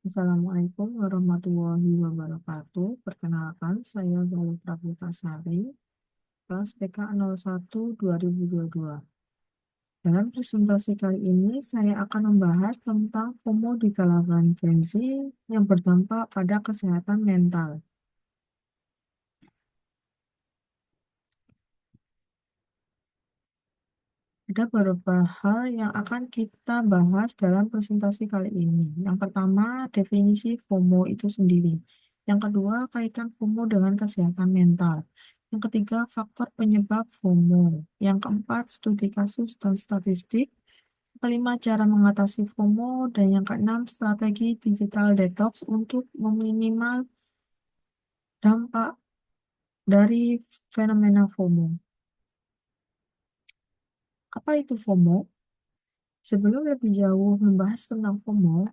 Assalamualaikum warahmatullahi wabarakatuh. Perkenalkan, saya Galuh Praputasari, kelas PK 01 2022. Dalam presentasi kali ini, saya akan membahas tentang FOMO di kalangan Gen Z yang berdampak pada kesehatan mental. Ada beberapa hal yang akan kita bahas dalam presentasi kali ini. Yang pertama, definisi FOMO itu sendiri. Yang kedua, kaitan FOMO dengan kesehatan mental. Yang ketiga, faktor penyebab FOMO. Yang keempat, studi kasus dan statistik. Yang kelima, cara mengatasi FOMO. Dan yang keenam, strategi digital detox untuk meminimal dampak dari fenomena FOMO. Apa itu FOMO? Sebelum lebih jauh membahas tentang FOMO,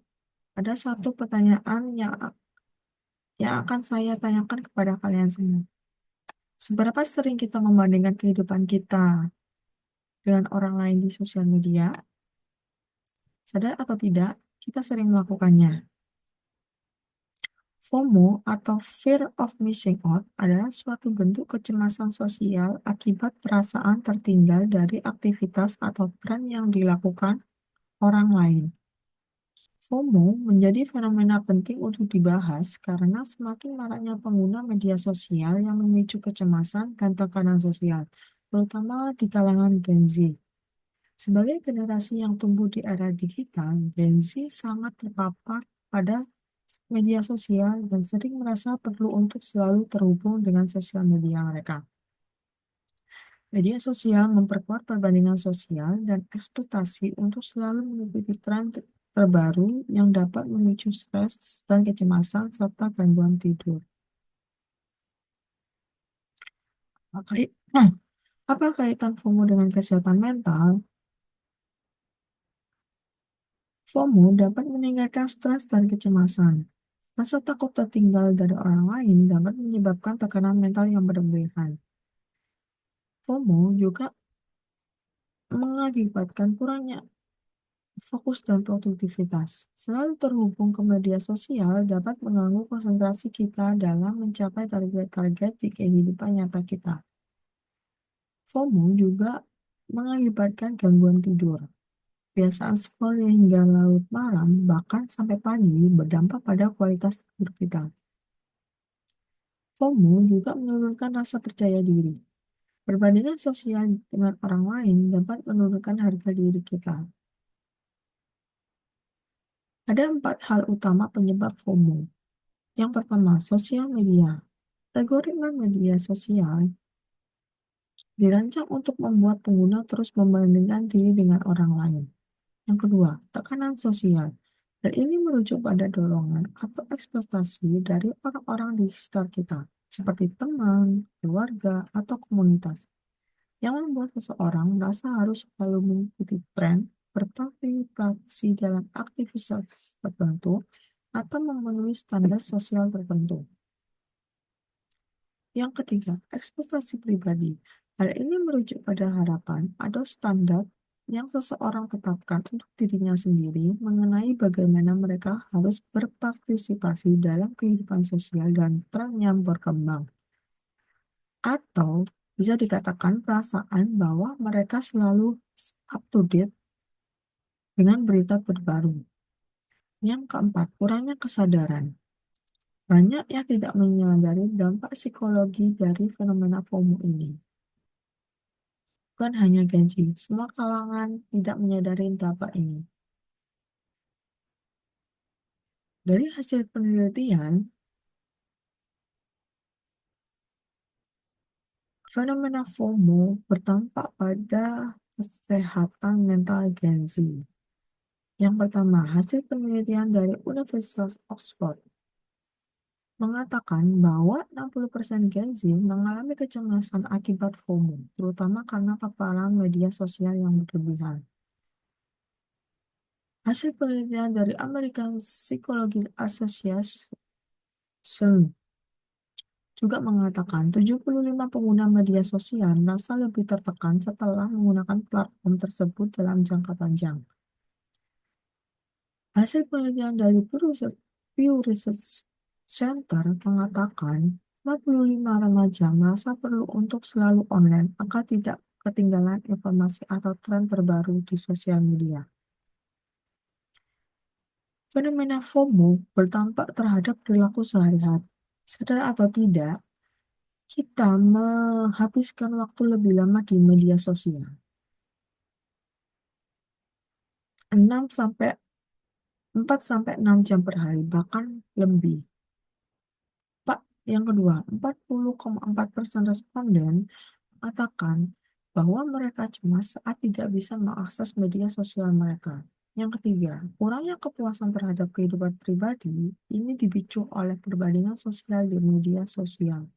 ada satu pertanyaan yang akan saya tanyakan kepada kalian semua. Seberapa sering kita membandingkan kehidupan kita dengan orang lain di sosial media? Sadar atau tidak, kita sering melakukannya. FOMO atau Fear of Missing Out adalah suatu bentuk kecemasan sosial akibat perasaan tertinggal dari aktivitas atau tren yang dilakukan orang lain. FOMO menjadi fenomena penting untuk dibahas karena semakin maraknya pengguna media sosial yang memicu kecemasan dan tekanan sosial, terutama di kalangan Gen Z. Sebagai generasi yang tumbuh di era digital, Gen Z sangat terpapar pada media sosial dan sering merasa perlu untuk selalu terhubung dengan sosial media mereka. Media sosial memperkuat perbandingan sosial dan ekspektasi untuk selalu mengikuti tren terbaru yang dapat memicu stres dan kecemasan serta gangguan tidur. Apa apa kaitan FOMO dengan kesehatan mental? FOMO dapat meningkatkan stres dan kecemasan. Rasa takut tertinggal dari orang lain dapat menyebabkan tekanan mental yang berlebihan. FOMO juga mengakibatkan kurangnya fokus dan produktivitas. Selalu terhubung ke media sosial dapat mengganggu konsentrasi kita dalam mencapai target-target di kehidupan nyata kita. FOMO juga mengakibatkan gangguan tidur. Kebiasaan scroll hingga larut malam, bahkan sampai pagi, berdampak pada kualitas tidur kita. FOMO juga menurunkan rasa percaya diri. Perbandingan sosial dengan orang lain dapat menurunkan harga diri kita. Ada 4 hal utama penyebab FOMO. Yang pertama, sosial media. Algoritma media sosial dirancang untuk membuat pengguna terus membandingkan diri dengan orang lain. Yang kedua, tekanan sosial. Hal ini merujuk pada dorongan atau ekspektasi dari orang-orang di sekitar kita, seperti teman, keluarga, atau komunitas, yang membuat seseorang merasa harus selalu mengikuti tren, berpartisipasi dalam aktivitas tertentu, atau memenuhi standar sosial tertentu. Yang ketiga, ekspektasi pribadi. Hal ini merujuk pada harapan atau standar yang seseorang tetapkan untuk dirinya sendiri mengenai bagaimana mereka harus berpartisipasi dalam kehidupan sosial dan tren yang berkembang. Atau bisa dikatakan perasaan bahwa mereka selalu up to date dengan berita terbaru. Yang keempat, kurangnya kesadaran. Banyak yang tidak menyadari dampak psikologi dari fenomena FOMO ini. Bukan hanya Gen Z, semua kalangan tidak menyadari dampak ini. Dari hasil penelitian, fenomena FOMO berdampak pada kesehatan mental Gen Z. Yang pertama, hasil penelitian dari Universitas Oxford mengatakan bahwa 60% Gen Z mengalami kecemasan akibat FOMO, terutama karena paparan media sosial yang berlebihan. Hasil penelitian dari American Psychological Association juga mengatakan 75 pengguna media sosial merasa lebih tertekan setelah menggunakan platform tersebut dalam jangka panjang. Hasil penelitian dari Pew Pew Research Center mengatakan 55 remaja merasa perlu untuk selalu online agar tidak ketinggalan informasi atau tren terbaru di sosial media. Fenomena FOMO berdampak terhadap perilaku sehari-hari. Sadar atau tidak, kita menghabiskan waktu lebih lama di media sosial. 6 sampai 4 sampai 6 jam per hari, bahkan lebih. Pak, yang kedua, 40,4% responden mengatakan bahwa mereka cemas saat tidak bisa mengakses media sosial mereka. Yang ketiga, kurangnya kepuasan terhadap kehidupan pribadi ini dipicu oleh perbandingan sosial di media sosial.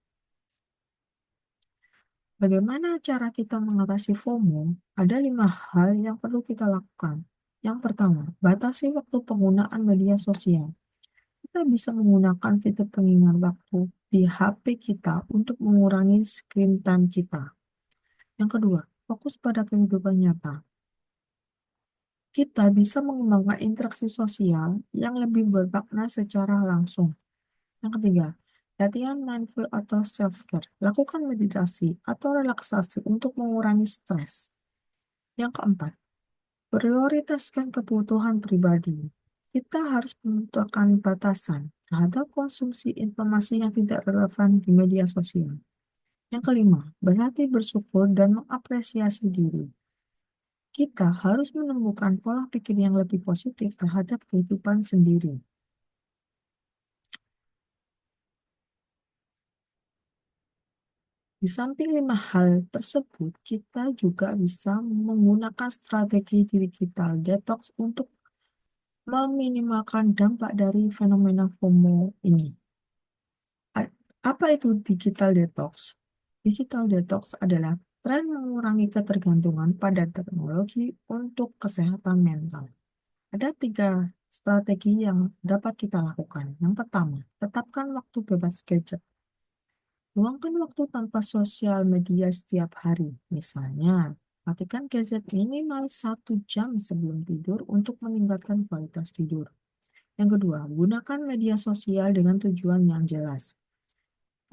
Bagaimana cara kita mengatasi FOMO? Ada 5 hal yang perlu kita lakukan. Yang pertama, batasi waktu penggunaan media sosial. Kita bisa menggunakan fitur pengingat waktu di HP kita untuk mengurangi screen time kita. Yang kedua, fokus pada kehidupan nyata. Kita bisa mengembangkan interaksi sosial yang lebih bermakna secara langsung. Yang ketiga, latihan mindful atau self-care. Lakukan meditasi atau relaksasi untuk mengurangi stres. Yang keempat, prioritaskan kebutuhan pribadi. Kita harus menentukan batasan terhadap konsumsi informasi yang tidak relevan di media sosial. Yang kelima, berlatih bersyukur dan mengapresiasi diri. Kita harus menemukan pola pikir yang lebih positif terhadap kehidupan sendiri. Di samping 5 hal tersebut, kita juga bisa menggunakan strategi digital detox untuk meminimalkan dampak dari fenomena FOMO ini. Apa itu digital detox? Digital detox adalah tren mengurangi ketergantungan pada teknologi untuk kesehatan mental. Ada 3 strategi yang dapat kita lakukan. Yang pertama, tetapkan waktu bebas gadget. Luangkan waktu tanpa sosial media setiap hari. Misalnya, matikan gadget minimal 1 jam sebelum tidur untuk meningkatkan kualitas tidur. Yang kedua, gunakan media sosial dengan tujuan yang jelas.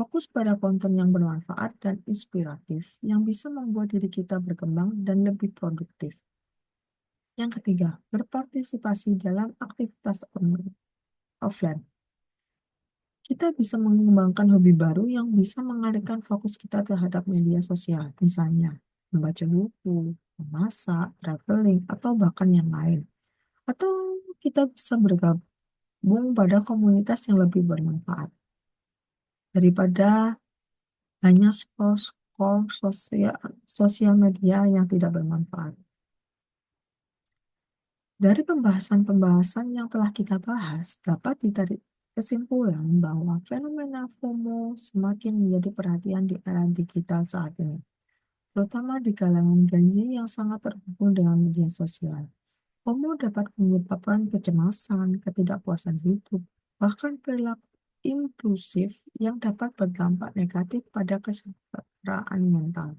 Fokus pada konten yang bermanfaat dan inspiratif yang bisa membuat diri kita berkembang dan lebih produktif. Yang ketiga, berpartisipasi dalam aktivitas offline. Kita bisa mengembangkan hobi baru yang bisa mengalihkan fokus kita terhadap media sosial, misalnya membaca buku, memasak, traveling, atau bahkan yang lain. Atau kita bisa bergabung pada komunitas yang lebih bermanfaat daripada hanya scroll sosial media yang tidak bermanfaat. Dari pembahasan-pembahasan yang telah kita bahas, dapat ditarik kesimpulan bahwa fenomena FOMO semakin menjadi perhatian di era digital saat ini, terutama di kalangan Gen Z yang sangat terhubung dengan media sosial. FOMO dapat menyebabkan kecemasan, ketidakpuasan hidup, bahkan perilaku impulsif yang dapat berdampak negatif pada kesejahteraan mental.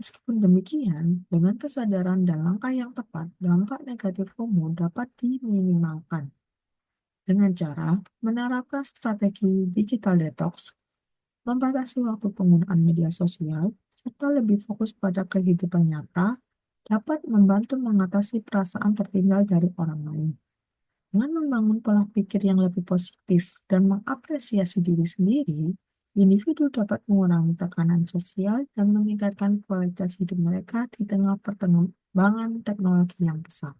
Meskipun demikian, dengan kesadaran dan langkah yang tepat, dampak negatif FOMO dapat diminimalkan dengan cara menerapkan strategi digital detox, membatasi waktu penggunaan media sosial, serta lebih fokus pada kehidupan nyata, dapat membantu mengatasi perasaan tertinggal dari orang lain. Dengan membangun pola pikir yang lebih positif dan mengapresiasi diri sendiri, individu dapat mengurangi tekanan sosial dan meningkatkan kualitas hidup mereka di tengah perkembangan teknologi yang pesat.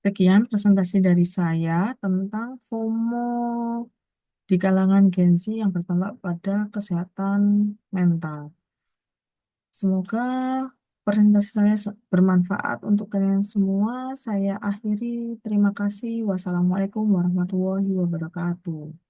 Sekian presentasi dari saya tentang FOMO di kalangan Gen Z yang berdampak pada kesehatan mental. Semoga presentasi saya bermanfaat untuk kalian semua. Saya akhiri. Terima kasih. Wassalamualaikum warahmatullahi wabarakatuh.